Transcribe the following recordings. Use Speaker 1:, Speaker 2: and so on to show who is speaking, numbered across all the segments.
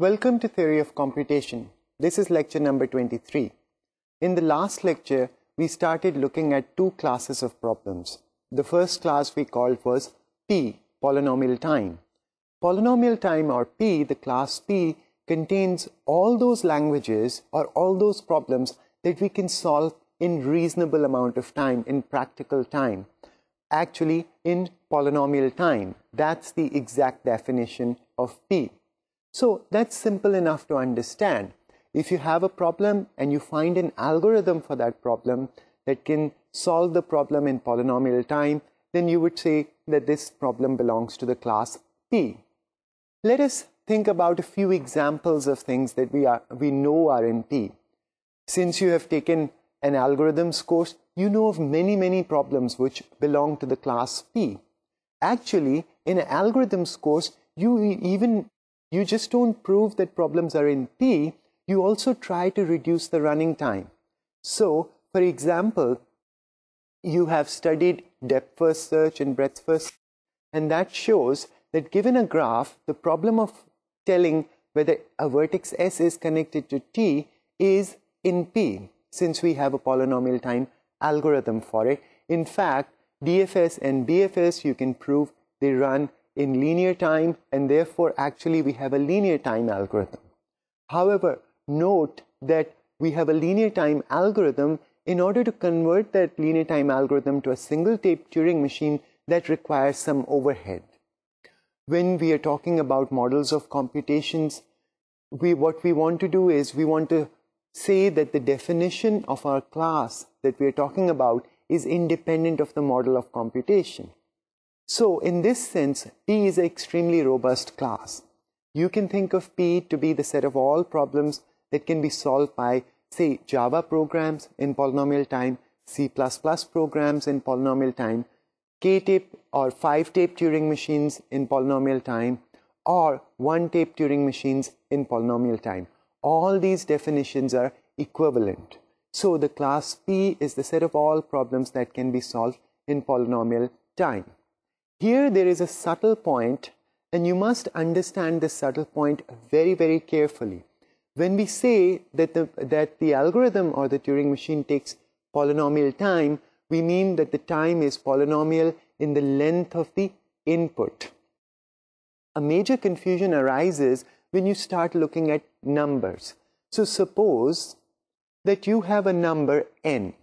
Speaker 1: Welcome to Theory of Computation. This is lecture number 23. In the last lecture, we started looking at two classes of problems. The first class we called was P, polynomial time. Polynomial time, or P, the class P, contains all those languages or all those problems that we can solve in reasonable amount of time, in practical time. Actually, in polynomial time. That's the exact definition of P. So that's simple enough to understand. If you have a problem and you find an algorithm for that problem that can solve the problem in polynomial time, then you would say that this problem belongs to the class P. Let us think about a few examples of things that we know are in P. Since you have taken an algorithms course, you know of many problems which belong to the class P. Actually, in an algorithms course, you just don't prove that problems are in P, you also try to reduce the running time. So, for example, you have studied depth first search and breadth first, and that shows that given a graph, the problem of telling whether a vertex S is connected to T is in P, since we have a polynomial time algorithm for it. In fact, DFS and BFS, you can prove they run in linear time, and therefore actually we have a linear time algorithm. However, note that we have a linear time algorithm. In order to convert that linear time algorithm to a single tape Turing machine, that requires some overhead. When we are talking about models of computations, what we want to do is we want to say that the definition of our class that we are talking about is independent of the model of computation. So in this sense, P is an extremely robust class. You can think of P to be the set of all problems that can be solved by, say, Java programs in polynomial time, C++ programs in polynomial time, K-tape or 5-tape Turing machines in polynomial time, or 1-tape Turing machines in polynomial time. All these definitions are equivalent. So the class P is the set of all problems that can be solved in polynomial time. Here there is a subtle point, and you must understand this subtle point very carefully. When we say that the algorithm or the Turing machine takes polynomial time, we mean that the time is polynomial in the length of the input. A major confusion arises when you start looking at numbers. So suppose that you have a number n.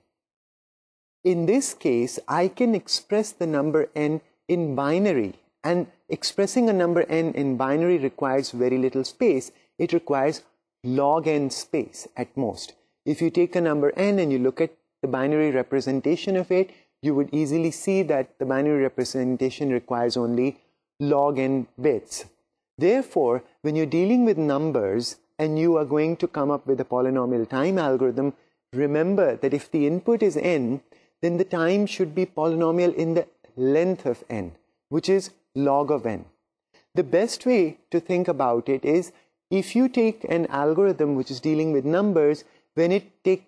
Speaker 1: In this case, I can express the number n in binary, and expressing a number n in binary requires very little space. It requires log n space at most. If you take a number n and you look at the binary representation of it, you would easily see that the binary representation requires only log n bits. Therefore, when you're dealing with numbers and you are going to come up with a polynomial time algorithm, remember that if the input is n, then the time should be polynomial in the length of n, which is log of n. The best way to think about it is, if you take an algorithm which is dealing with numbers, when it takes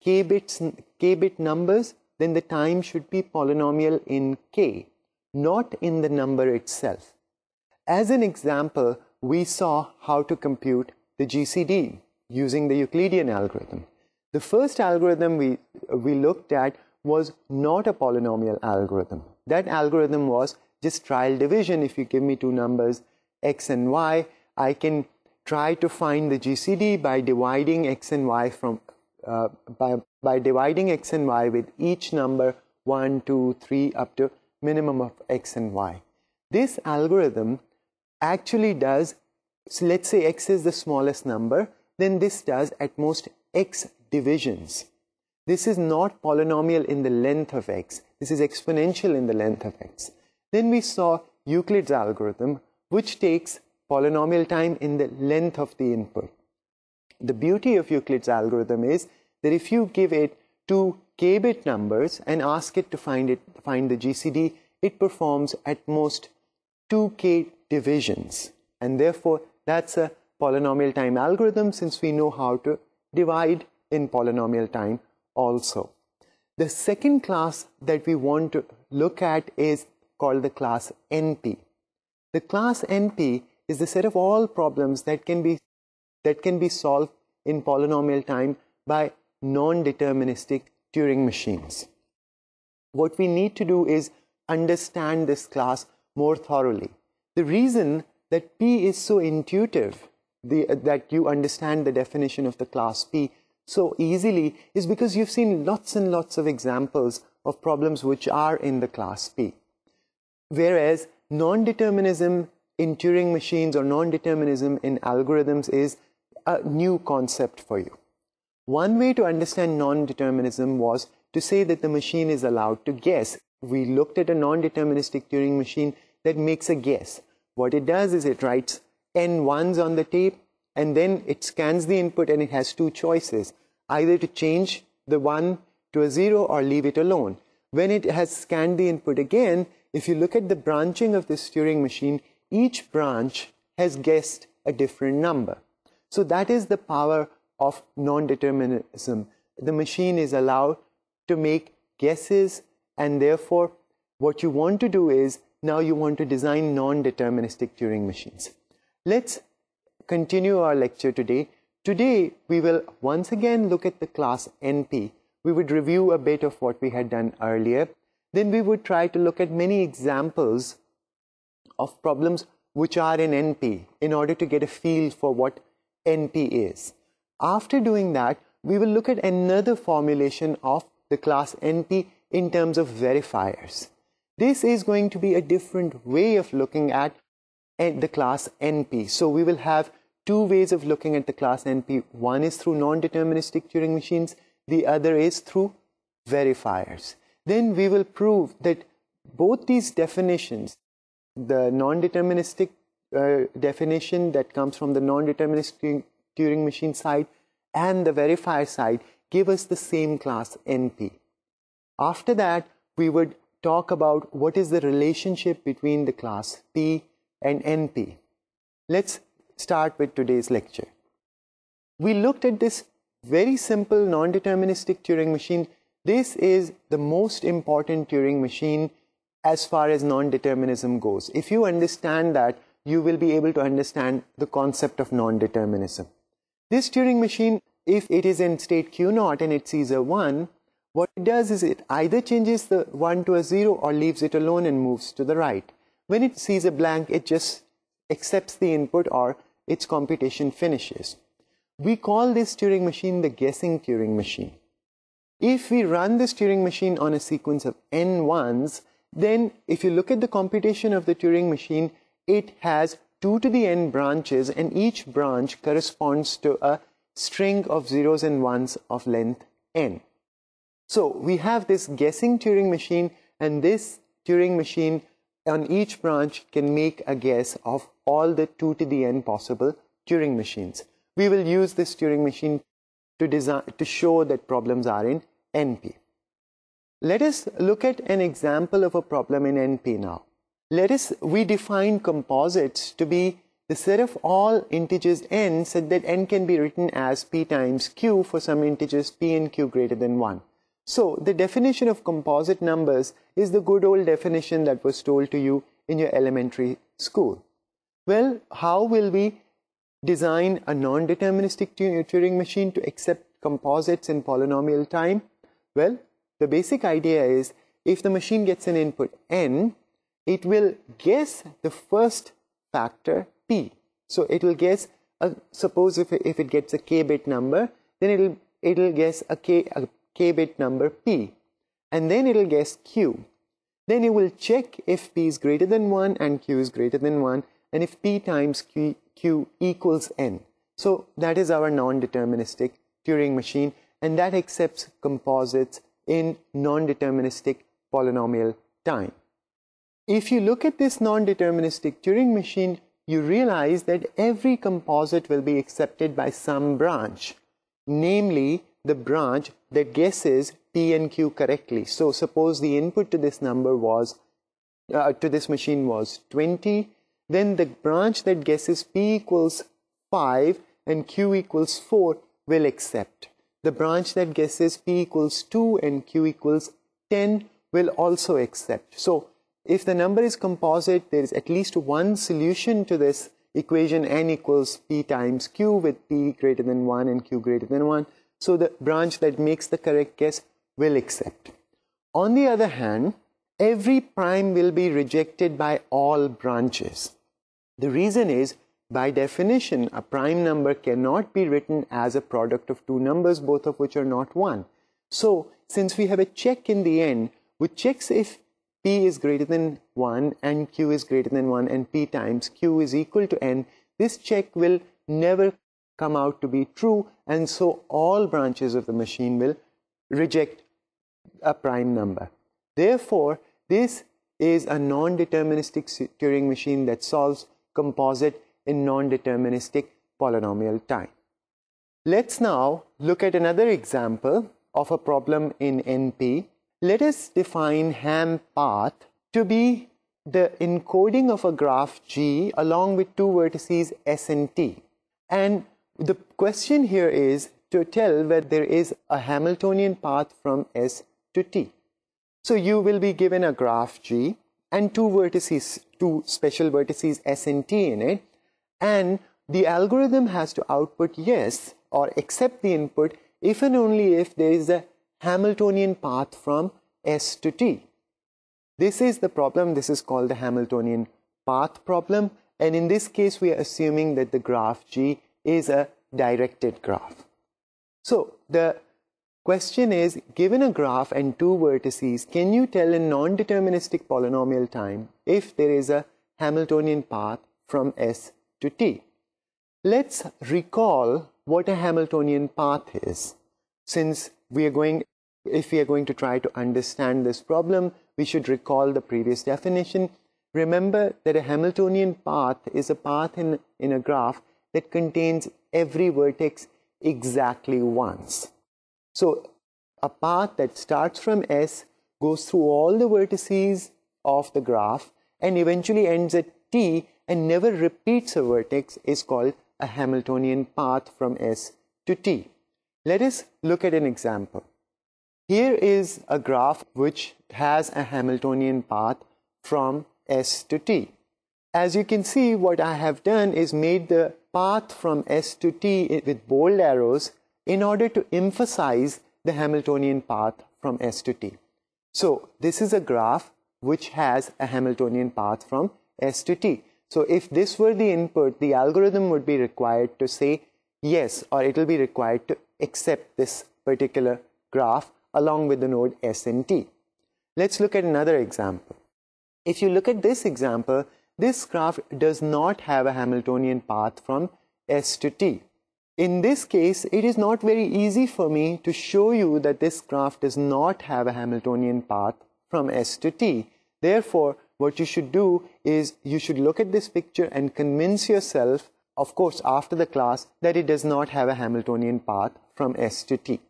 Speaker 1: k-bit numbers, then the time should be polynomial in k, not in the number itself. As an example, we saw how to compute the GCD using the Euclidean algorithm. The first algorithm we looked at was not a polynomial algorithm. That algorithm was just trial division. If you give me two numbers, x and y, I can try to find the GCD by dividing x and y by dividing x and y with each number 1, 2, 3 up to minimum of x and y. This algorithm actually does, so let's say x is the smallest number, then this does at most x divisions. This is not polynomial in the length of x. This is exponential in the length of x. Then we saw Euclid's algorithm, which takes polynomial time in the length of the input. The beauty of Euclid's algorithm is that if you give it two k-bit numbers and ask it to find the GCD, it performs at most 2k divisions. And therefore, that's a polynomial time algorithm, since we know how to divide in polynomial time also. The second class that we want to look at is called the class NP. The class NP is the set of all problems that can be that can be solved in polynomial time by non-deterministic Turing machines. What we need to do is understand this class more thoroughly. The reason that P is so intuitive, that you understand the definition of the class P so easily, is because you've seen lots and lots of examples of problems which are in the class P. Whereas non-determinism in Turing machines or non-determinism in algorithms is a new concept for you. One way to understand non-determinism was to say that the machine is allowed to guess. We looked at a non-deterministic Turing machine that makes a guess. What it does is it writes n ones on the tape, and then it scans the input and it has two choices, either to change the 1 to a 0 or leave it alone. When it has scanned the input again, if you look at the branching of this Turing machine, each branch has guessed a different number. So that is the power of non-determinism. The machine is allowed to make guesses, and therefore what you want to do is now you want to design non-deterministic Turing machines. Let's continue our lecture today. Today we will once again look at the class NP. We would review a bit of what we had done earlier. Then we would try to look at many examples of problems which are in NP in order to get a feel for what NP is. After doing that, we will look at another formulation of the class NP in terms of verifiers. This is going to be a different way of looking at the class NP. So we will have two ways of looking at the class NP. One is through non-deterministic Turing machines. The other is through verifiers. Then we will prove that both these definitions, the non-deterministic definition that comes from the non-deterministic Turing machine side and the verifier side, give us the same class NP. After that, we would talk about what is the relationship between the class P and NP. Let's start with today's lecture. We looked at this very simple non-deterministic Turing machine. This is the most important Turing machine as far as non-determinism goes. If you understand that, you will be able to understand the concept of non-determinism. This Turing machine, if it is in state Q0 and it sees a 1, what it does is it either changes the 1 to a 0 or leaves it alone and moves to the right. When it sees a blank, it just accepts the input or its computation finishes. We call this Turing machine the guessing Turing machine. If we run this Turing machine on a sequence of n ones, then if you look at the computation of the Turing machine, it has 2 to the n branches, and each branch corresponds to a string of zeros and ones of length n. So we have this guessing Turing machine, and this Turing machine on each branch can make a guess of all the 2 to the n possible Turing machines. We will use this Turing machine to show that problems are in NP. Let us look at an example of a problem in NP now. We define composites to be the set of all integers n such that n can be written as p times q for some integers p and q greater than 1. So the definition of composite numbers is the good old definition that was told to you in your elementary school. Well, how will we design a non-deterministic Turing machine to accept composites in polynomial time? Well, the basic idea is if the machine gets an input n, it will guess the first factor p. So it will guess, suppose if it gets a k-bit number, then it'll guess a k-bit number p, and then it'll guess q. Then it will check if p is greater than 1 and q is greater than 1, and if p times q equals n. So that is our non-deterministic Turing machine, and that accepts composites in non-deterministic polynomial time. If you look at this non-deterministic Turing machine, you realize that every composite will be accepted by some branch, namely the branch that guesses p and q correctly. So suppose the input to this number was, to this machine was 20, then the branch that guesses p equals 5 and q equals 4 will accept. The branch that guesses p equals 2 and q equals 10 will also accept. So if the number is composite, there is at least one solution to this equation n equals p times q with p greater than 1 and q greater than 1. So the branch that makes the correct guess will accept. On the other hand, every prime will be rejected by all branches. The reason is, by definition, a prime number cannot be written as a product of two numbers, both of which are not 1. So, since we have a check in the end, which checks if p is greater than 1 and q is greater than 1 and p times q is equal to n, this check will never come out to be true, and so all branches of the machine will reject a prime number. Therefore, this is a non-deterministic Turing machine that solves composite in non-deterministic polynomial time. Let's now look at another example of a problem in NP. Let us define Ham path to be the encoding of a graph G along with two vertices S and T. And the question here is to tell whether there is a Hamiltonian path from S to T. So you will be given a graph G and two vertices, two special vertices S and T in it, and the algorithm has to output yes or accept the input if and only if there is a Hamiltonian path from S to T. This is the problem. This is called the Hamiltonian path problem, and in this case we are assuming that the graph G is a directed graph. So the question is, given a graph and two vertices, can you tell in non-deterministic polynomial time if there is a Hamiltonian path from S to T? Let's recall what a Hamiltonian path is. Since if we are going to try to understand this problem, we should recall the previous definition. Remember that a Hamiltonian path is a path in a graph that contains every vertex exactly once. So a path that starts from S, goes through all the vertices of the graph, and eventually ends at T and never repeats a vertex is called a Hamiltonian path from S to T. Let us look at an example. Here is a graph which has a Hamiltonian path from S to T. As you can see, what I have done is made the path from S to T with bold arrows in order to emphasize the Hamiltonian path from S to T. So this is a graph which has a Hamiltonian path from S to T. So if this were the input, the algorithm would be required to say yes, or it will be required to accept this particular graph along with the node S and T. Let's look at another example. If you look at this example, this graph does not have a Hamiltonian path from S to T. In this case, it is not very easy for me to show you that this graph does not have a Hamiltonian path from S to T. Therefore, what you should do is you should look at this picture and convince yourself, of course after the class, that it does not have a Hamiltonian path from S to T.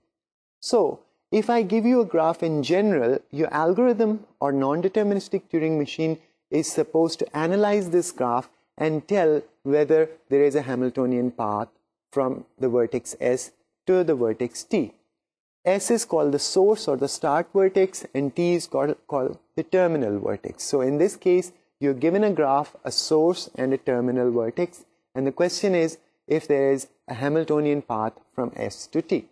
Speaker 1: So, if I give you a graph in general, your algorithm or non-deterministic Turing machine is supposed to analyze this graph and tell whether there is a Hamiltonian path from the vertex S to the vertex T. S is called the source or the start vertex, and T is called the terminal vertex. So in this case, you're given a graph, a source and a terminal vertex, and the question is if there is a Hamiltonian path from S to T.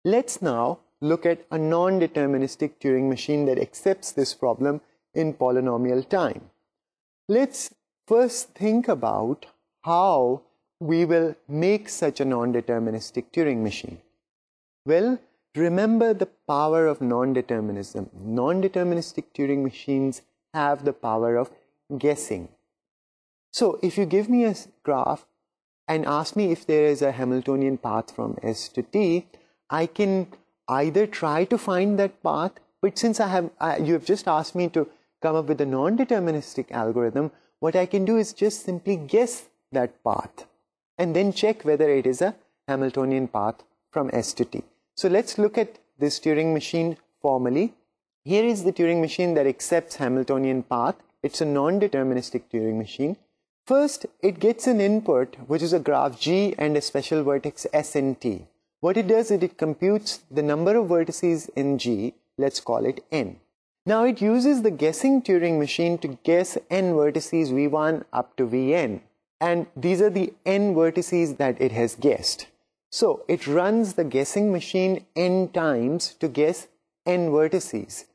Speaker 1: Let's now look at a non-deterministic Turing machine that accepts this problem in polynomial time. Let's first think about how we will make such a non-deterministic Turing machine. Well, remember the power of non-determinism. Non-deterministic Turing machines have the power of guessing. So if you give me a graph and ask me if there is a Hamiltonian path from S to T, I can either try to find that path, but since you have just asked me to come up with a non-deterministic algorithm, what I can do is just simply guess that path and then check whether it is a Hamiltonian path from S to T. So let's look at this Turing machine formally. Here is the Turing machine that accepts Hamiltonian path. It's a non-deterministic Turing machine. First, it gets an input, which is a graph G and a special vertex S and T. What it does is it computes the number of vertices in G, let's call it n. Now it uses the guessing Turing machine to guess n vertices v1 up to vn. And these are the n vertices that it has guessed. So it runs the guessing machine n times to guess n vertices.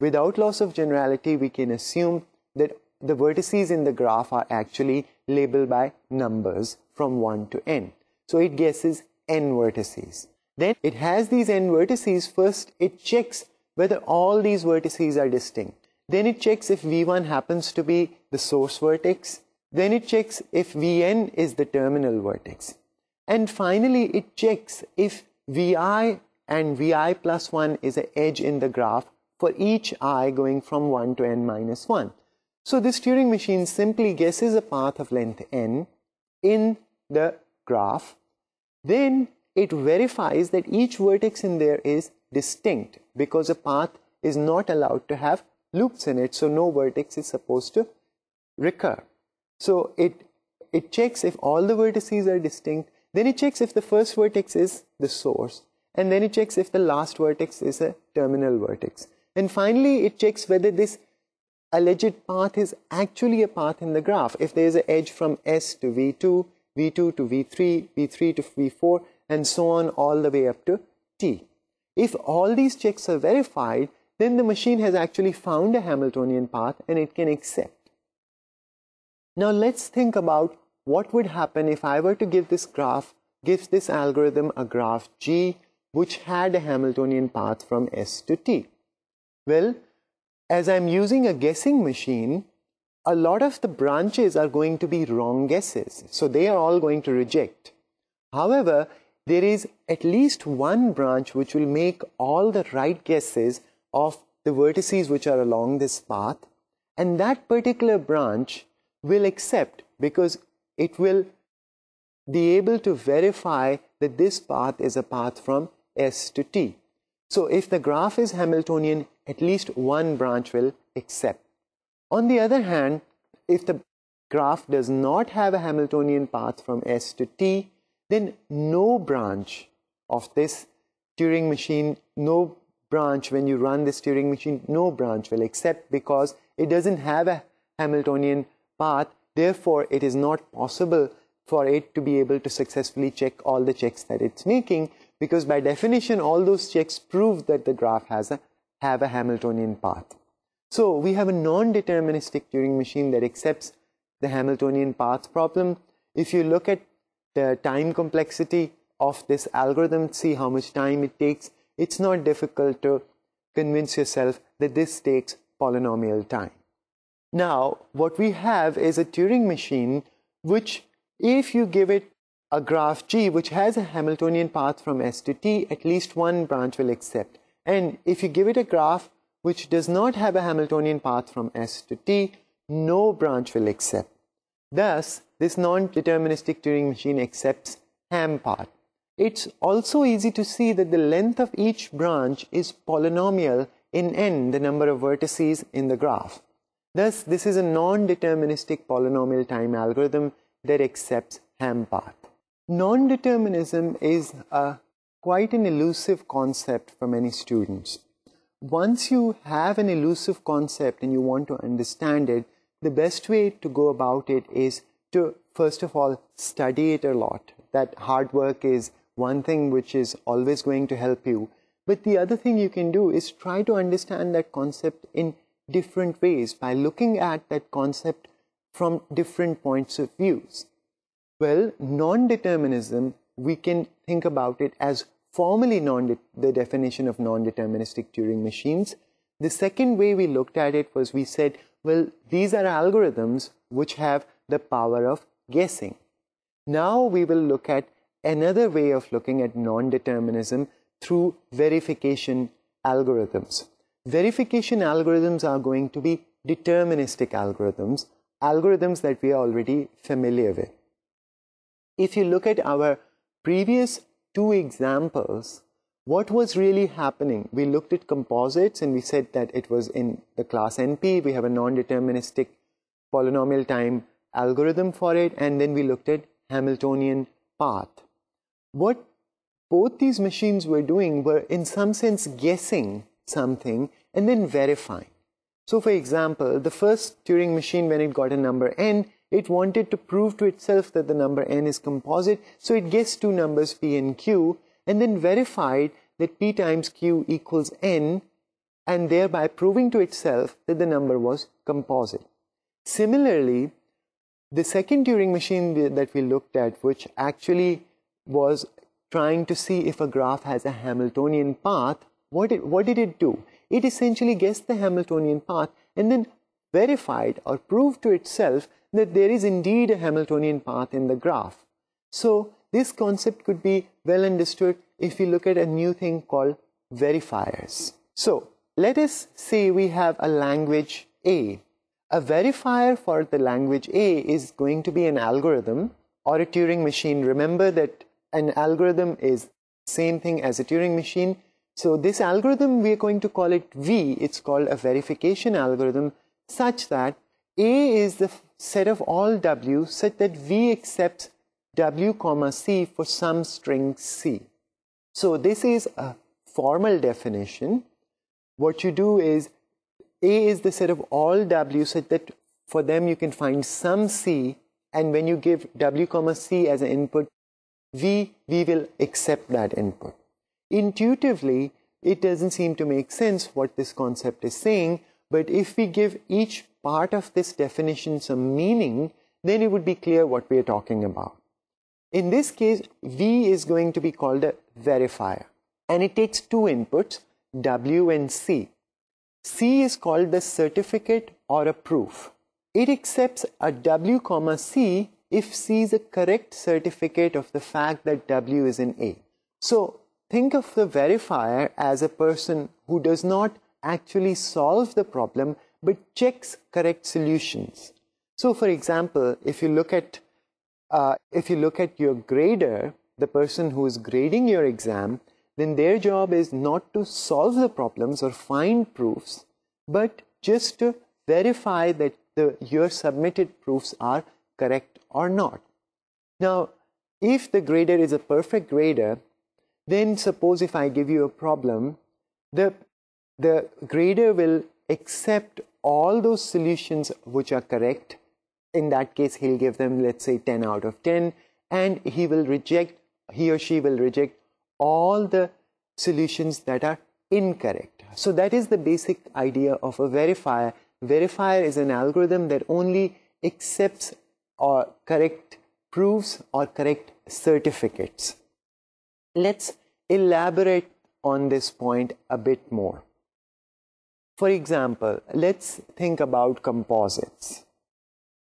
Speaker 1: Without loss of generality, we can assume that the vertices in the graph are actually labeled by numbers from 1 to n. So it guesses n vertices. Then it has these n vertices. First it checks whether all these vertices are distinct. Then it checks if v1 happens to be the source vertex. Then it checks if vn is the terminal vertex. And finally it checks if vi and vi plus 1 is an edge in the graph for each I going from 1 to n minus 1. So this Turing machine simply guesses a path of length n in the graph. Then it verifies that each vertex in there is distinct, because a path is not allowed to have loops in it, so no vertex is supposed to recur. So it checks if all the vertices are distinct. Then it checks if the first vertex is the source, and then it checks if the last vertex is a terminal vertex. And finally it checks whether this alleged path is actually a path in the graph. If there is an edge from S to V2, V2 to V3, V3 to V4, and so on all the way up to T. If all these checks are verified, then the machine has actually found a Hamiltonian path and it can accept. Now let's think about what would happen if I were to give this algorithm a graph G which had a Hamiltonian path from S to T. Well, as I'm using a guessing machine, a lot of the branches are going to be wrong guesses. So they are all going to reject. However, there is at least one branch which will make all the right guesses of the vertices which are along this path. And that particular branch will accept, because it will be able to verify that this path is a path from S to T. So if the graph is Hamiltonian, at least one branch will accept. On the other hand, if the graph does not have a Hamiltonian path from S to T, then no branch of this Turing machine, no branch when you run this Turing machine, no branch will accept, because it doesn't have a Hamiltonian path. Therefore, it is not possible for it to be able to successfully check all the checks that it's making, because by definition all those checks prove that the graph have a Hamiltonian path. So we have a non-deterministic Turing machine that accepts the Hamiltonian path problem. If you look at the time complexity of this algorithm, see how much time it takes, it's not difficult to convince yourself that this takes polynomial time. Now, what we have is a Turing machine which, if you give it a graph G which has a Hamiltonian path from S to T, at least one branch will accept. And if you give it a graph which does not have a Hamiltonian path from S to T, no branch will accept. Thus, this non-deterministic Turing machine accepts Ham path. It's also easy to see that the length of each branch is polynomial in n, the number of vertices in the graph. Thus, this is a non-deterministic polynomial time algorithm that accepts Ham path. Non-determinism is quite an elusive concept for many students. Once you have an elusive concept and you want to understand it, the best way to go about it is to, first of all, study it a lot. That hard work is one thing which is always going to help you. But the other thing you can do is try to understand that concept in different ways by looking at that concept from different points of views. Well, non-determinism, we can think about it as formally the definition of non-deterministic Turing machines. The second way we looked at it was, we said, well, these are algorithms which have the power of guessing. Now we will look at another way of looking at non-determinism through verification algorithms. Verification algorithms are going to be deterministic algorithms, algorithms that we are already familiar with. If you look at our previous two examples, what was really happening? We looked at composites and we said that it was in the class NP. We have a non-deterministic polynomial time algorithm for it, and then we looked at Hamiltonian path. What both these machines were doing were in some sense guessing something and then verifying. So for example, the first Turing machine, when it got a number n, it wanted to prove to itself that the number n is composite, so it guessed two numbers p and q, and then verified that p times q equals n, and thereby proving to itself that the number was composite. Similarly, the second Turing machine that we looked at, which actually was trying to see if a graph has a Hamiltonian path, what did it do? It essentially guessed the Hamiltonian path and then verified or proved to itself that there is indeed a Hamiltonian path in the graph. So this concept could be well understood if we look at a new thing called verifiers. So let us say we have a language A. A verifier for the language A is going to be an algorithm or a Turing machine. Remember that an algorithm is the same thing as a Turing machine. So this algorithm, we are going to call it V. It's called a verification algorithm, such that A is the set of all W such that V accepts W comma C for some string C. So this is a formal definition. What you do is A is the set of all W such that for them you can find some C, and when you give W comma C as an input, V will accept that input. Intuitively, it doesn't seem to make sense what this concept is saying, but if we give each part of this definition some meaning, then it would be clear what we are talking about. In this case, V is going to be called a verifier, and it takes two inputs, W and C. C is called the certificate or a proof. It accepts a W comma C if C is a correct certificate of the fact that W is in A. So think of the verifier as a person who does not actually solve the problem but checks correct solutions. So for example, if you look at your grader, the person who is grading your exam, then their job is not to solve the problems or find proofs, but just to verify that your submitted proofs are correct or not. Now, if the grader is a perfect grader, then suppose if I give you a problem, the grader will accept all those solutions which are correct. In that case, he'll give them, let's say, 10 out of 10, and he or she will reject all the solutions that are incorrect. So that is the basic idea of a verifier. Verifier is an algorithm that only accepts or correct proofs or correct certificates. Let's elaborate on this point a bit more. For example, let's think about composites.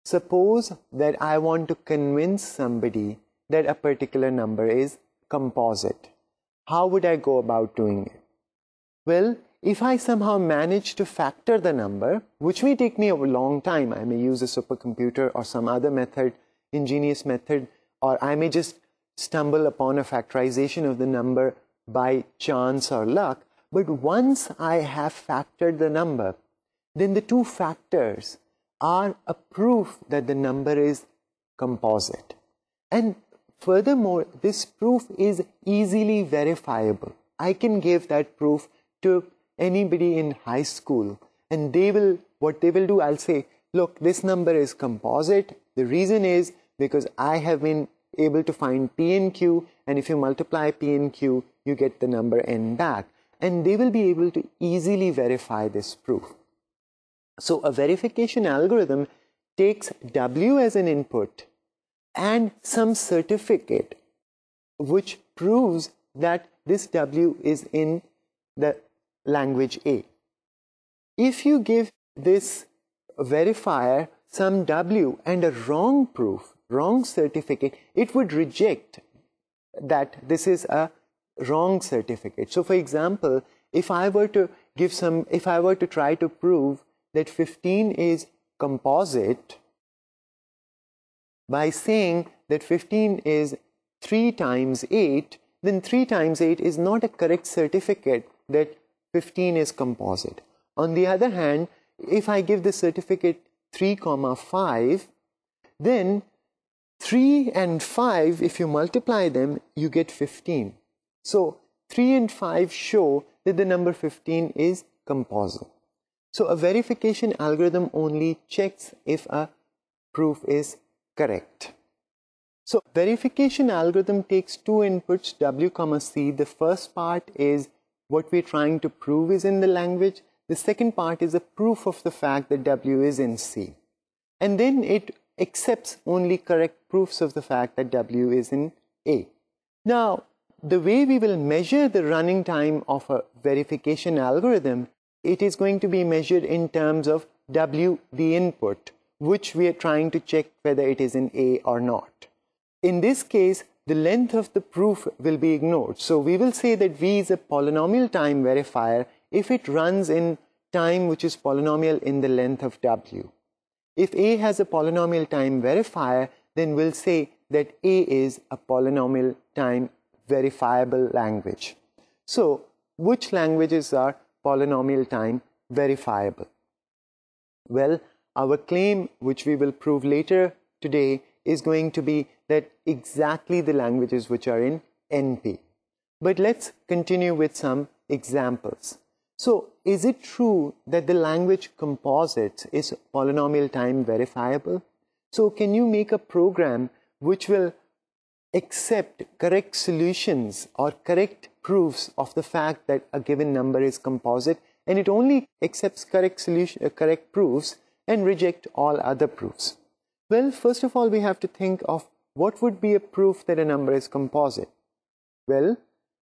Speaker 1: Suppose that I want to convince somebody that a particular number is composite. How would I go about doing it? Well, if I somehow manage to factor the number, which may take me a long time, I may use a supercomputer or some other method, ingenious method, or I may just stumble upon a factorization of the number by chance or luck. But once I have factored the number, then the two factors are a proof that the number is composite. And furthermore, this proof is easily verifiable. I can give that proof to anybody in high school, and what they will do, I'll say, look, this number is composite. The reason is because I have been able to find P and Q, and if you multiply P and Q, you get the number N back. And they will be able to easily verify this proof. So a verification algorithm takes W as an input and some certificate which proves that this W is in the language A. If you give this verifier some W and a wrong proof, wrong certificate, it would reject that this is a wrong certificate. So for example, if I were to try to prove that 15 is composite by saying that 15 is 3 times 8, then 3 times 8 is not a correct certificate that 15 is composite. On the other hand, if I give the certificate 3, 5, then 3 and 5, if you multiply them, you get 15. So 3 and 5 show that the number 15 is composite. So a verification algorithm only checks if a proof is correct. So verification algorithm takes two inputs, W, C. The first part is what we're trying to prove is in the language. The second part is a proof of the fact that W is in C. And then it accepts only correct proofs of the fact that W is in A. Now, the way we will measure the running time of a verification algorithm, it is going to be measured in terms of W, the input, which we are trying to check whether it is in A or not. In this case, the length of the proof will be ignored. So we will say that V is a polynomial time verifier if it runs in time which is polynomial in the length of W. If A has a polynomial time verifier, then we'll say that A is a polynomial time verifiable language. So, which languages are polynomial time verifiable? Well, our claim, which we will prove later today, is going to be that exactly the languages which are in NP. But let's continue with some examples. So, is it true that the language composites is polynomial time verifiable? So, can you make a program which will accept correct solutions or correct proofs of the fact that a given number is composite, and it only accepts correct proofs and reject all other proofs? Well, first of all, we have to think of what would be a proof that a number is composite. Well,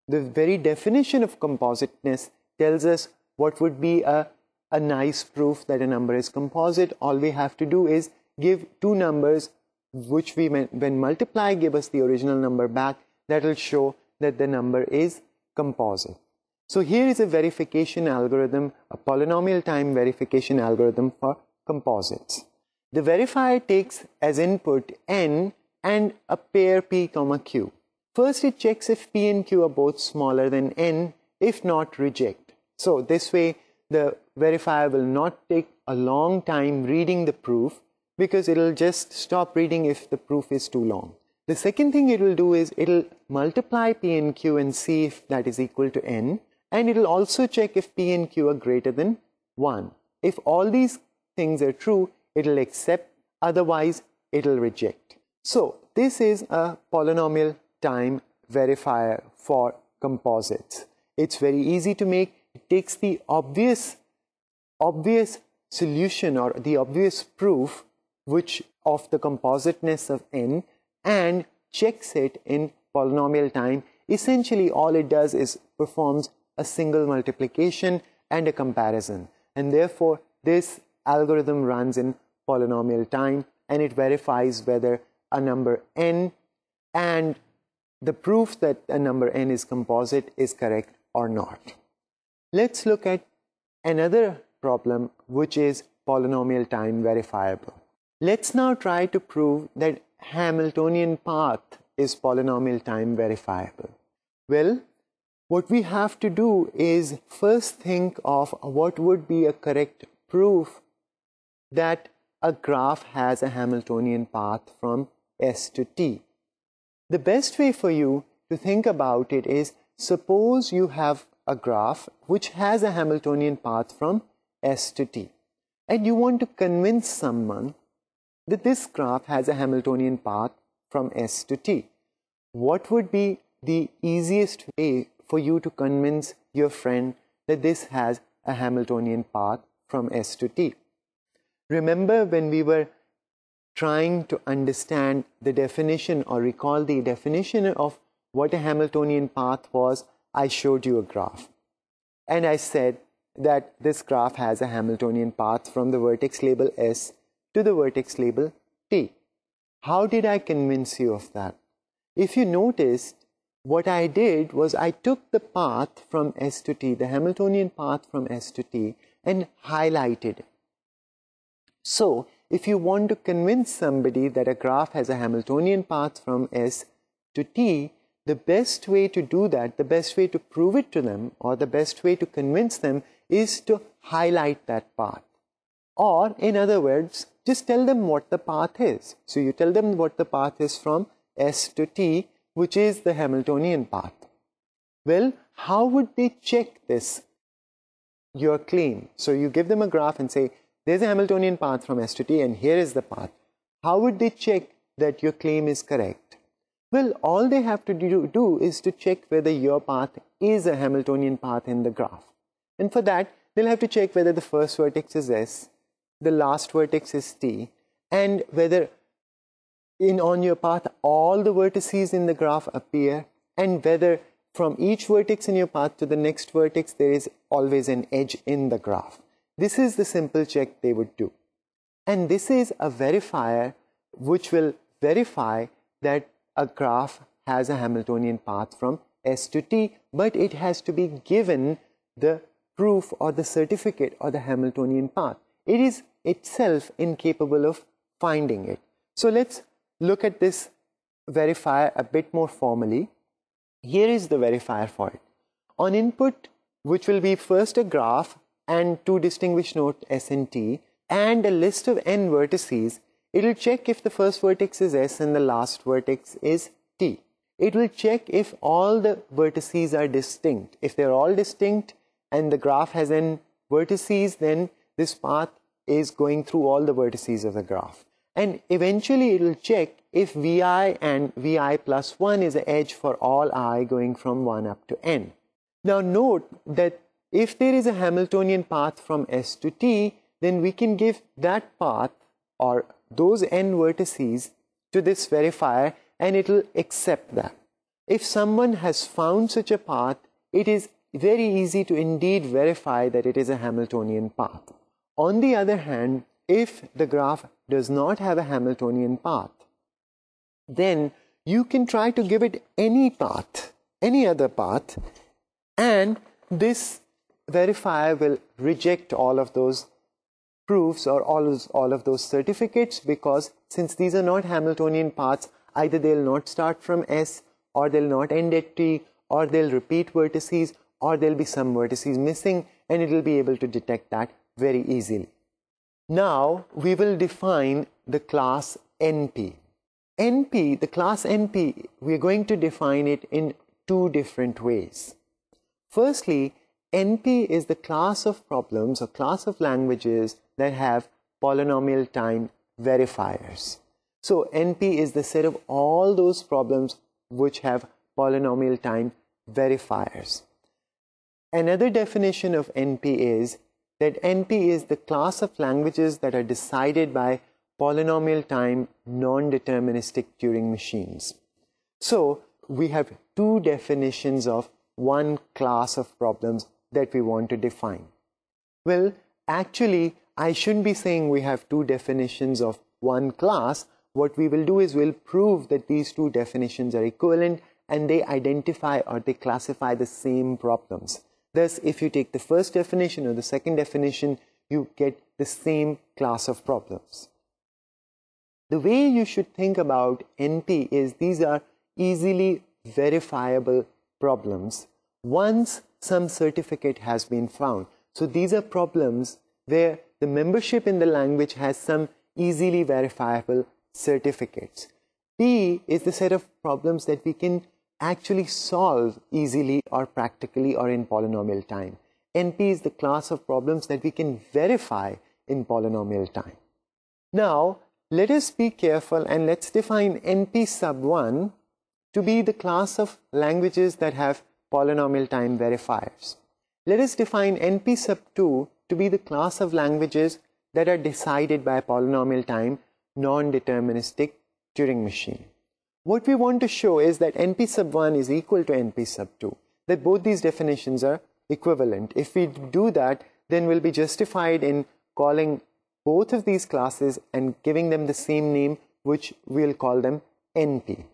Speaker 1: the very definition of compositeness tells us what would be a nice proof that a number is composite. All we have to do is give two numbers which we, when multiply, give us the original number back. That will show that the number is composite. So here is a verification algorithm, a polynomial time verification algorithm for composites. The verifier takes as input n and a pair p, q. First it checks if p and q are both smaller than n. If not, reject. So this way the verifier will not take a long time reading the proof, because it will just stop reading if the proof is too long. The second thing it will do is it will multiply p and q and see if that is equal to n, and it will also check if p and q are greater than 1. If all these things are true, it will accept, otherwise it will reject. So this is a polynomial time verifier for composites. It's very easy to make. It takes the obvious solution or the obvious proof which of the compositeness of n and checks it in polynomial time. Essentially all it does is performs a single multiplication and a comparison, and therefore this algorithm runs in polynomial time, and it verifies whether a number n and the proof that a number n is composite is correct or not. Let's look at another problem which is polynomial time verifiable. Let's now try to prove that Hamiltonian path is polynomial time verifiable. Well, what we have to do is first think of what would be a correct proof that a graph has a Hamiltonian path from S to T. The best way for you to think about it is, suppose you have a graph which has a Hamiltonian path from S to T, and you want to convince someone that this graph has a Hamiltonian path from S to T. What would be the easiest way for you to convince your friend that this has a Hamiltonian path from S to T? Remember when we were trying to understand the definition or recall the definition of what a Hamiltonian path was, I showed you a graph. And I said that this graph has a Hamiltonian path from the vertex label S to the vertex label T. How did I convince you of that? If you noticed, what I did was I took the path from S to T, the Hamiltonian path from S to T, and highlighted it. So, if you want to convince somebody that a graph has a Hamiltonian path from S to T, the best way to do that, the best way to prove it to them, or the best way to convince them is to highlight that path. Or, in other words, just tell them what the path is. So, you tell them what the path is from S to T, which is the Hamiltonian path. Well, how would they check this? your claim. So you give them a graph and say, there's a Hamiltonian path from S to T and here is the path. How would they check that your claim is correct? Well, all they have to do is to check whether your path is a Hamiltonian path in the graph. And for that, they'll have to check whether the first vertex is S, the last vertex is T, and whether on your path all the vertices in the graph appear, and whether from each vertex in your path to the next vertex there is always an edge in the graph. This is the simple check they would do. And this is a verifier which will verify that a graph has a Hamiltonian path from S to T, but it has to be given the proof or the certificate or the Hamiltonian path. It is itself incapable of finding it. So let's look at this verifier a bit more formally. Here is the verifier for it. On input, which will be first a graph and two distinguished nodes S and T and a list of n vertices, it will check if the first vertex is S and the last vertex is T. It will check if all the vertices are distinct. If they're all distinct and the graph has n vertices, then this path is going through all the vertices of the graph. And eventually it will check if Vi and Vi plus 1 is an edge for all I going from 1 up to n. Now note that if there is a Hamiltonian path from S to T, then we can give that path or those n vertices to this verifier and it will accept that. If someone has found such a path, it is very easy to indeed verify that it is a Hamiltonian path. On the other hand, if the graph does not have a Hamiltonian path, then you can try to give it any path, any other path, and this verifier will reject all of those proofs or all of those certificates, because since these are not Hamiltonian paths, either they'll not start from S, or they'll not end at T, or they'll repeat vertices, or there'll be some vertices missing, and it will be able to detect that very easily. Now we will define the class NP. NP, the class NP, we're going to define it in two different ways. Firstly, NP is the class of problems or class of languages that have polynomial time verifiers. So NP is the set of all those problems which have polynomial time verifiers. Another definition of NP is that NP is the class of languages that are decided by polynomial time non-deterministic Turing machines. So we have two definitions of one class of problems that we want to define. Well, actually, I shouldn't be saying we have two definitions of one class. What we will do is we'll prove that these two definitions are equivalent and they identify or they classify the same problems. Thus, if you take the first definition or the second definition, you get the same class of problems. The way you should think about NP is these are easily verifiable problems once some certificate has been found. So these are problems where the membership in the language has some easily verifiable certificates. P is the set of problems that we can actually solve easily or practically or in polynomial time. NP is the class of problems that we can verify in polynomial time. Now, let us be careful and let's define NP sub 1 to be the class of languages that have polynomial time verifiers. Let us define NP sub 2 to be the class of languages that are decided by polynomial time non-deterministic Turing machine. What we want to show is that NP sub 1 is equal to NP sub 2, that both these definitions are equivalent. If we do that, then we'll be justified in calling both of these classes and giving them the same name, which we'll call them NP.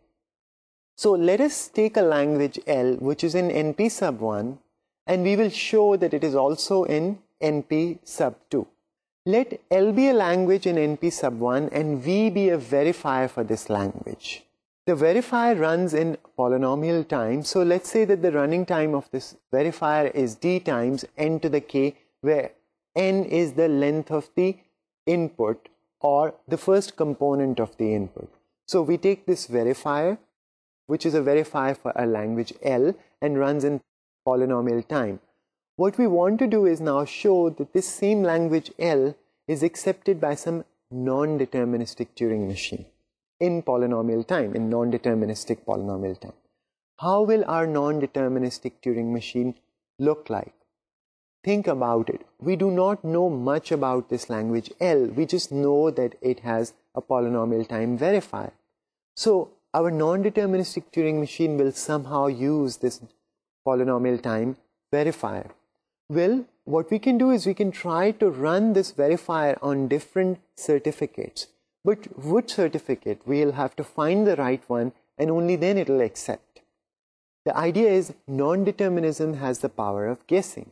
Speaker 1: So let us take a language L, which is in NP sub 1, and we will show that it is also in NP sub 2. Let L be a language in NP sub 1 and V be a verifier for this language. The verifier runs in polynomial time, so let's say that the running time of this verifier is d times n to the k, where n is the length of the input or the first component of the input. So we take this verifier, which is a verifier for a language L and runs in polynomial time. What we want to do is now show that this same language L is accepted by some non-deterministic Turing machine in polynomial time, in non-deterministic polynomial time. How will our non-deterministic Turing machine look like? Think about it. We do not know much about this language L. We just know that it has a polynomial time verifier. So our non-deterministic Turing machine will somehow use this polynomial time verifier. Well, what we can do is we can try to run this verifier on different certificates. But which certificate? We'll have to find the right one, and only then it will accept. The idea is non-determinism has the power of guessing.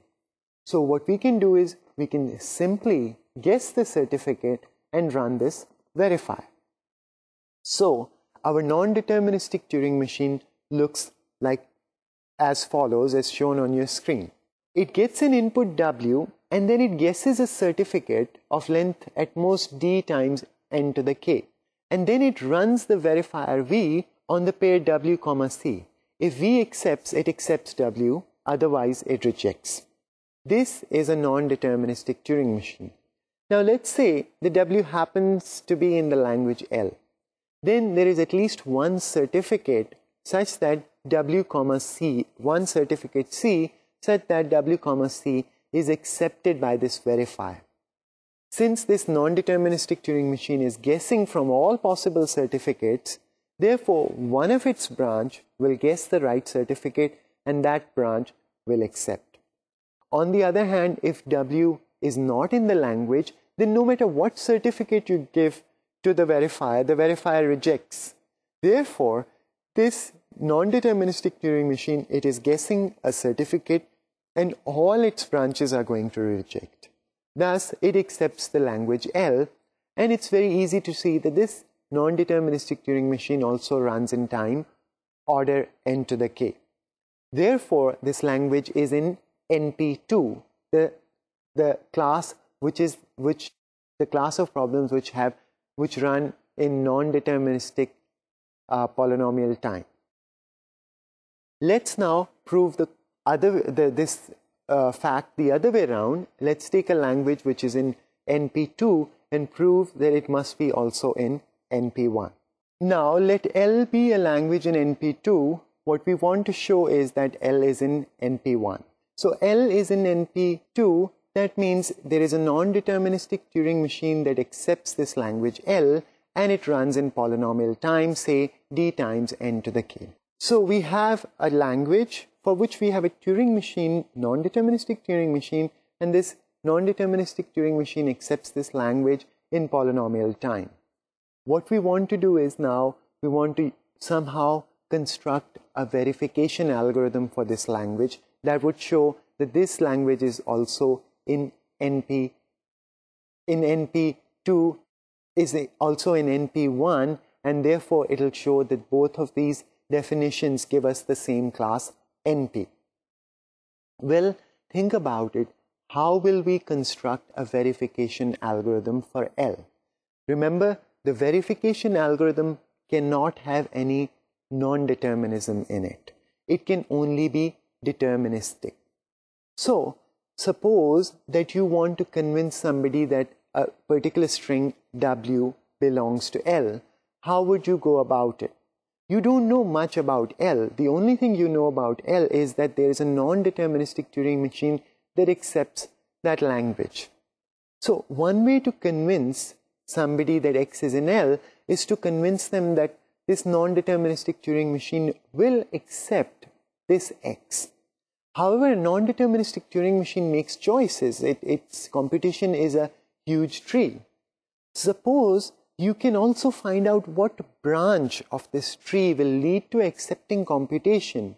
Speaker 1: So what we can do is we can simply guess the certificate and run this verifier. So our non-deterministic Turing machine looks like as follows, as shown on your screen. It gets an input W, and then it guesses a certificate of length at most d times n to the k. And then it runs the verifier V on the pair W, C. If V accepts, it accepts W, otherwise it rejects. This is a non-deterministic Turing machine. Now let's say the W happens to be in the language L. Then there is at least one certificate such that W, C, one certificate C, such that W, C is accepted by this verifier. Since this non-deterministic Turing machine is guessing from all possible certificates, therefore one of its branch will guess the right certificate and that branch will accept. On the other hand, if W is not in the language, then no matter what certificate you give to the verifier rejects. Therefore, this non-deterministic Turing machine, it is guessing a certificate and all its branches are going to reject. Thus, it accepts the language L, and it's very easy to see that this non-deterministic Turing machine also runs in time order n to the k. Therefore, this language is in NP2, the class the class of problems which run in non-deterministic polynomial time. Let's now prove this fact the other way around. Let's take a language which is in NP2 and prove that it must be also in NP1. Now let L be a language in NP2. What we want to show is that L is in NP1. So L is in NP2. That means there is a non-deterministic Turing machine that accepts this language L, and it runs in polynomial time, say d times n to the k. So we have a language for which we have a Turing machine, non-deterministic Turing machine, and this non-deterministic Turing machine accepts this language in polynomial time. What we want to do is now we want to somehow construct a verification algorithm for this language that would show that this language is also in NP2, is also in NP1, and therefore it will show that both of these definitions give us the same class NP. Well, think about it. How will we construct a verification algorithm for L? Remember, the verification algorithm cannot have any non-determinism in it. It can only be deterministic. So, suppose that you want to convince somebody that a particular string W belongs to L. How would you go about it? You don't know much about L. The only thing you know about L is that there is a non-deterministic Turing machine that accepts that language. So one way to convince somebody that X is in L is to convince them that this non-deterministic Turing machine will accept this X. However, a non-deterministic Turing machine makes choices. Its computation is a huge tree. Suppose you can also find out what branch of this tree will lead to accepting computation.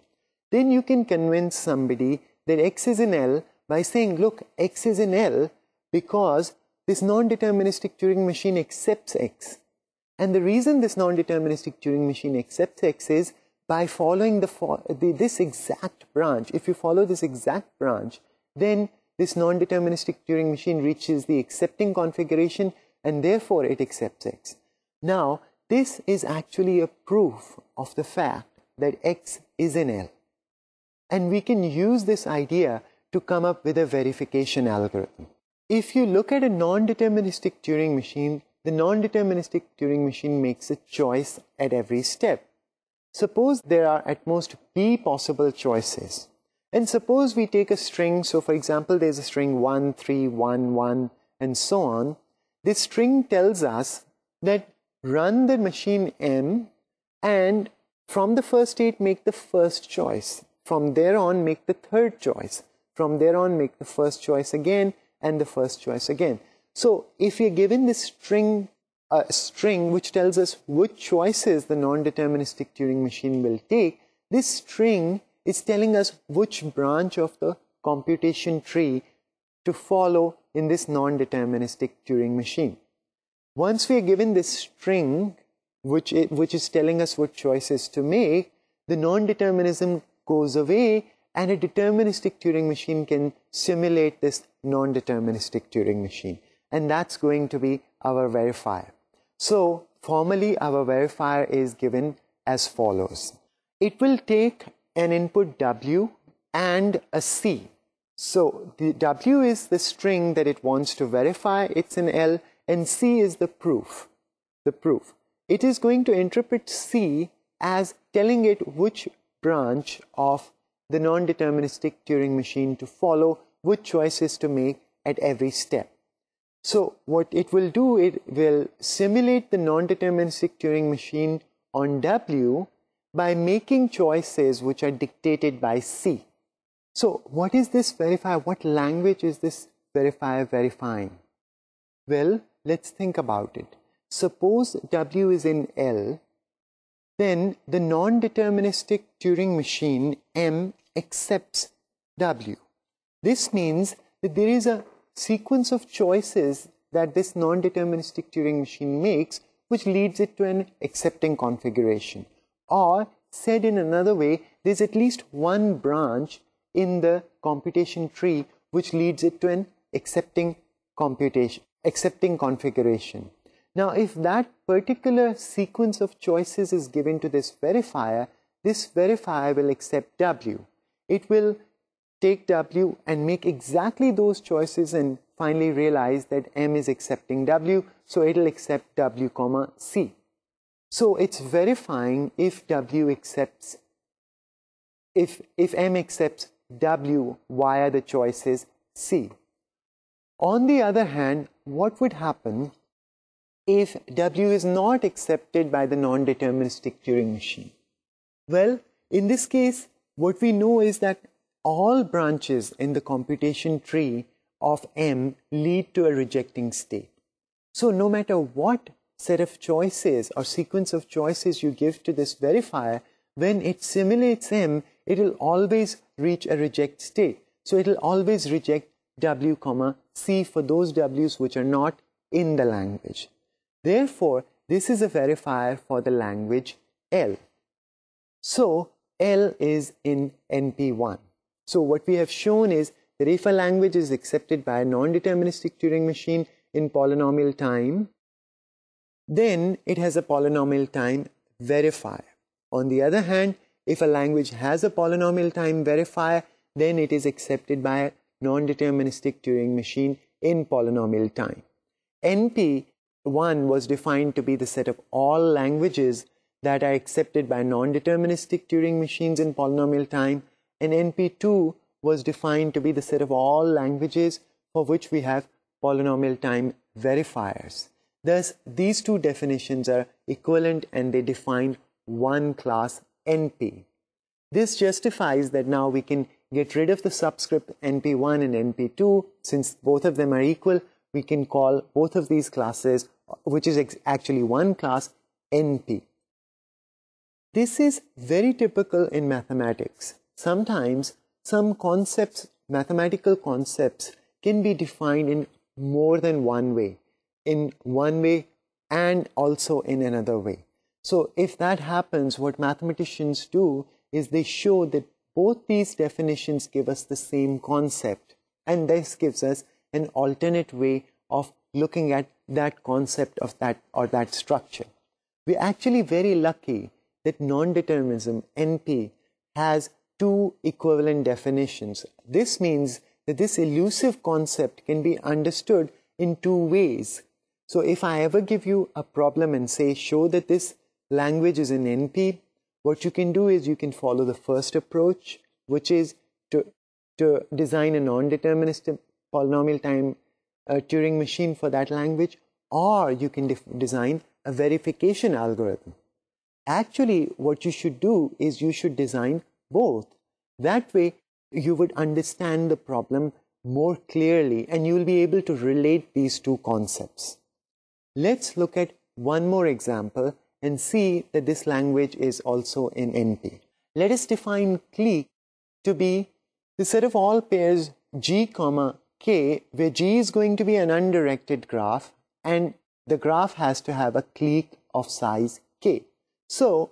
Speaker 1: Then you can convince somebody that X is in L by saying, look, X is in L because this non-deterministic Turing machine accepts X. And the reason this non-deterministic Turing machine accepts X is by following this exact branch. If you follow this exact branch, then this non-deterministic Turing machine reaches the accepting configuration, and therefore it accepts X. Now, this is actually a proof of the fact that X is in L. And we can use this idea to come up with a verification algorithm. If you look at a non-deterministic Turing machine, the non-deterministic Turing machine makes a choice at every step. Suppose there are at most p possible choices. And suppose we take a string, so for example there's a string 1, 3, 1, 1 and so on. This string tells us that run the machine M and from the first state make the first choice. From there on make the third choice. From there on make the first choice again and the first choice again. So if we are given this string, a string which tells us which choices the non-deterministic Turing machine will take, this string is telling us which branch of the computation tree to follow in this non-deterministic Turing machine. Once we are given this string which is telling us what choices to make, the non-determinism goes away and a deterministic Turing machine can simulate this non-deterministic Turing machine. And that's going to be our verifier. So formally our verifier is given as follows. It will take an input W and a C. So the W is the string that it wants to verify, it's an L, and C is the proof. It is going to interpret C as telling it which branch of the non-deterministic Turing machine to follow, which choices to make at every step. So what it will do, it will simulate the non-deterministic Turing machine on W by making choices which are dictated by C. So what is this verifier? What language is this verifier verifying? Well, let's think about it. Suppose W is in L, then the non-deterministic Turing machine M accepts W. This means that there is a sequence of choices that this non-deterministic Turing machine makes which leads it to an accepting configuration. Or said in another way, there's at least one branch in the computation tree which leads it to an accepting configuration. Now if that particular sequence of choices is given to this verifier will accept W. It will take W and make exactly those choices and finally realize that M is accepting W, so it will accept W, C. So it's verifying if W accepts, if M accepts W via the choices C. On the other hand, what would happen if W is not accepted by the non-deterministic Turing machine? Well, in this case, what we know is that all branches in the computation tree of M lead to a rejecting state. So no matter what set of choices or sequence of choices you give to this verifier, when it simulates M, it will always reach a reject state. So it will always reject W, C for those W's which are not in the language. Therefore, this is a verifier for the language L. So L is in NP1. So what we have shown is that if a language is accepted by a non-deterministic Turing machine in polynomial time, then it has a polynomial time verifier. On the other hand, if a language has a polynomial time verifier, then it is accepted by a non-deterministic Turing machine in polynomial time. NP1 was defined to be the set of all languages that are accepted by non-deterministic Turing machines in polynomial time, and NP2 was defined to be the set of all languages for which we have polynomial time verifiers. Thus, these two definitions are equivalent and they define one class NP. This justifies that now we can get rid of the subscript NP1 and NP2. Since both of them are equal, we can call both of these classes, which is actually one class, NP. This is very typical in mathematics. Sometimes some concepts, mathematical concepts, can be defined in more than one way. In one way and also in another way. So if that happens, what mathematicians do is they show that both these definitions give us the same concept, and this gives us an alternate way of looking at that concept of that structure. We're actually very lucky that non-determinism, NP, has two equivalent definitions. This means that this elusive concept can be understood in two ways. So if I ever give you a problem and say, show that this language is in NP, what you can do is you can follow the first approach, which is to design a non-deterministic polynomial time Turing machine for that language, or you can design a verification algorithm. Actually, what you should do is you should design both. That way, you would understand the problem more clearly and you will be able to relate these two concepts. Let's look at one more example and see that this language is also in NP. Let us define clique to be the set of all pairs G, K, where G is going to be an undirected graph and the graph has to have a clique of size K. So,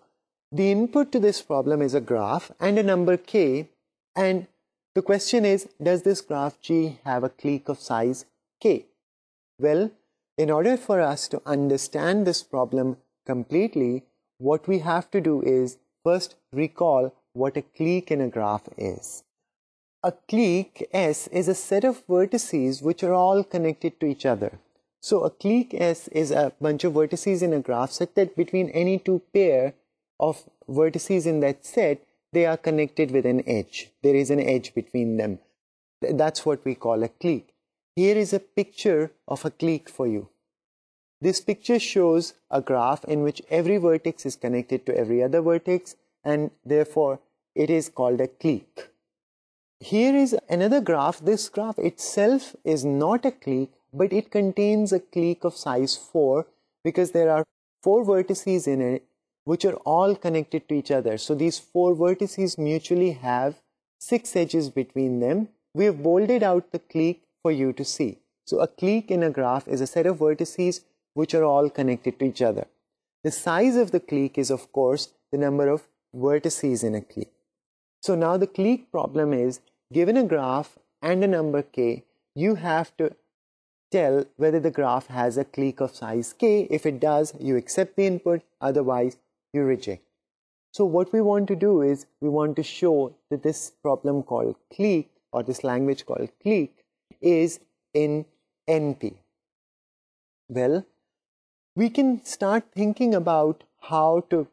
Speaker 1: the input to this problem is a graph and a number K, and the question is, does this graph G have a clique of size K? Well, in order for us to understand this problem completely, what we have to do is first recall what a clique in a graph is. A clique S is a set of vertices which are all connected to each other. So a clique S is a bunch of vertices in a graph such that between any two pair of vertices in that set, they are connected with an edge. There is an edge between them. That's what we call a clique. Here is a picture of a clique for you. This picture shows a graph in which every vertex is connected to every other vertex and therefore it is called a clique. Here is another graph. This graph itself is not a clique, but it contains a clique of size 4 because there are 4 vertices in it which are all connected to each other. So these 4 vertices mutually have 6 edges between them. We have bolded out the clique for you to see. So a clique in a graph is a set of vertices which are all connected to each other. The size of the clique is, of course, the number of vertices in a clique. So now the clique problem is, given a graph and a number K, you have to tell whether the graph has a clique of size K. If it does, you accept the input, otherwise you reject. So what we want to do is, we want to show that this problem called clique, or this language called clique, is in NP. Well, we can start thinking about how to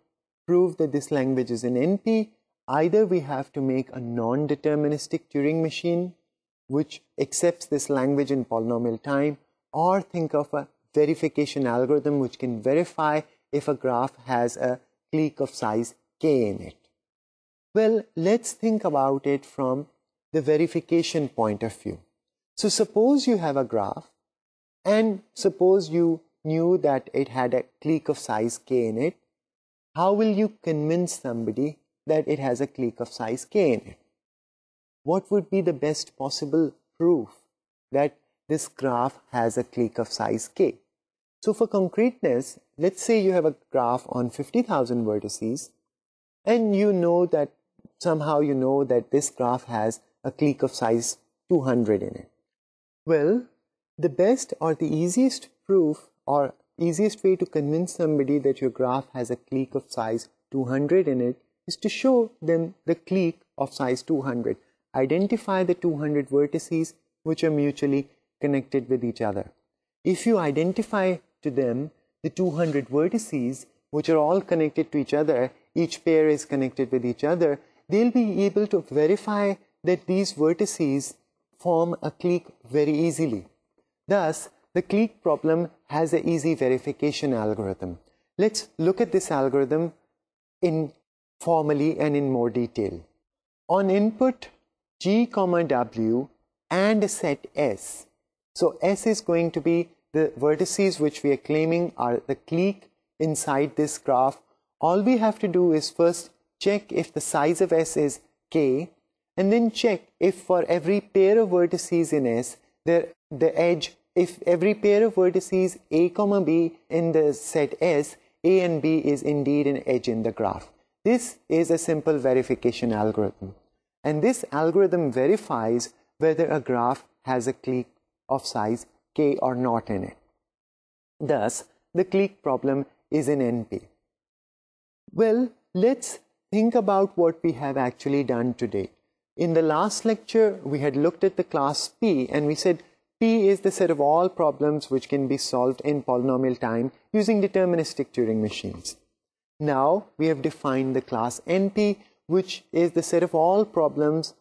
Speaker 1: prove that this language is in NP. Either we have to make a non-deterministic Turing machine which accepts this language in polynomial time, or think of a verification algorithm which can verify if a graph has a clique of size K in it. Well, let's think about it from the verification point of view. So suppose you have a graph and suppose you knew that it had a clique of size K in it. How will you convince somebody that it has a clique of size K in it? What would be the best possible proof that this graph has a clique of size K? So for concreteness, let's say you have a graph on 50,000 vertices and you know that somehow you know that this graph has a clique of size 200 in it. Well, the best or the easiest proof or easiest way to convince somebody that your graph has a clique of size 200 in it is to show them the clique of size 200. Identify the 200 vertices which are mutually connected with each other. If you identify to them the 200 vertices which are all connected to each other, each pair is connected with each other, they'll be able to verify that these vertices form a clique very easily. Thus, the clique problem has an easy verification algorithm. Let's look at this algorithm formally and in more detail. On input G, W and a set S. So S is going to be the vertices which we are claiming are the clique inside this graph. All we have to do is first check if the size of S is K, and then check if for every pair of vertices in S, if every pair of vertices A, B in the set S, A and B is indeed an edge in the graph. This is a simple verification algorithm. And this algorithm verifies whether a graph has a clique of size K or not in it. Thus, the clique problem is in NP. Well, let's think about what we have actually done today. In the last lecture, we had looked at the class P and we said P is the set of all problems which can be solved in polynomial time using deterministic Turing machines. Now we have defined the class NP, which is the set of all problems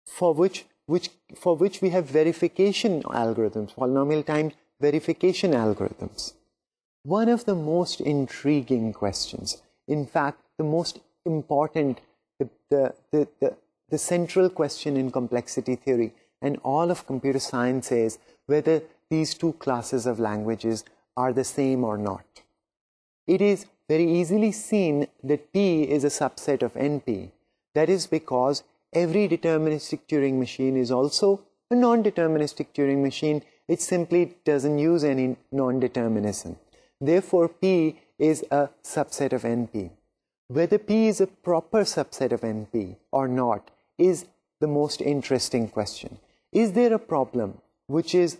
Speaker 1: for which we have verification algorithms, polynomial time verification algorithms. One of the most intriguing questions, in fact, the most important, the central question in complexity theory and all of computer science is whether these two classes of languages are the same or not. It is very easily seen that P is a subset of NP. That is because every deterministic Turing machine is also a non-deterministic Turing machine. It simply doesn't use any non-determinism. Therefore, P is a subset of NP. Whether P is a proper subset of NP or not is the most interesting question. Is there a problem which is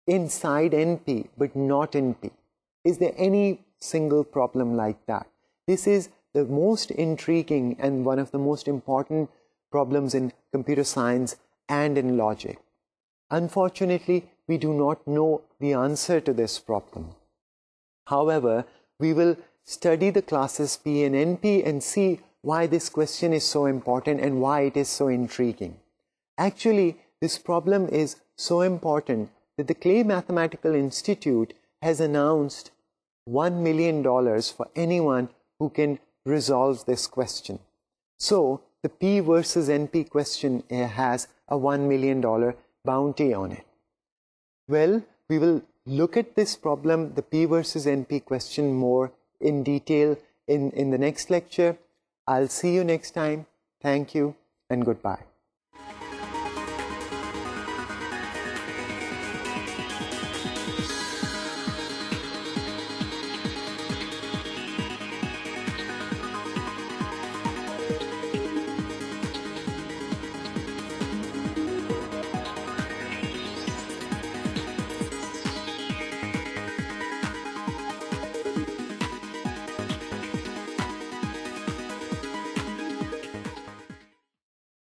Speaker 1: inside NP but not in P? Is there any single problem like that? This is the most intriguing and one of the most important problems in computer science and in logic. Unfortunately, we do not know the answer to this problem. However, we will study the classes P and NP and see why this question is so important and why it is so intriguing. Actually, this problem is so important that the Clay Mathematical Institute has announced $1 million for anyone who can resolve this question. So, the P versus NP question has a $1 million bounty on it. Well, we will look at this problem, the P versus NP question, more in detail in the next lecture. I'll see you next time. Thank you and goodbye.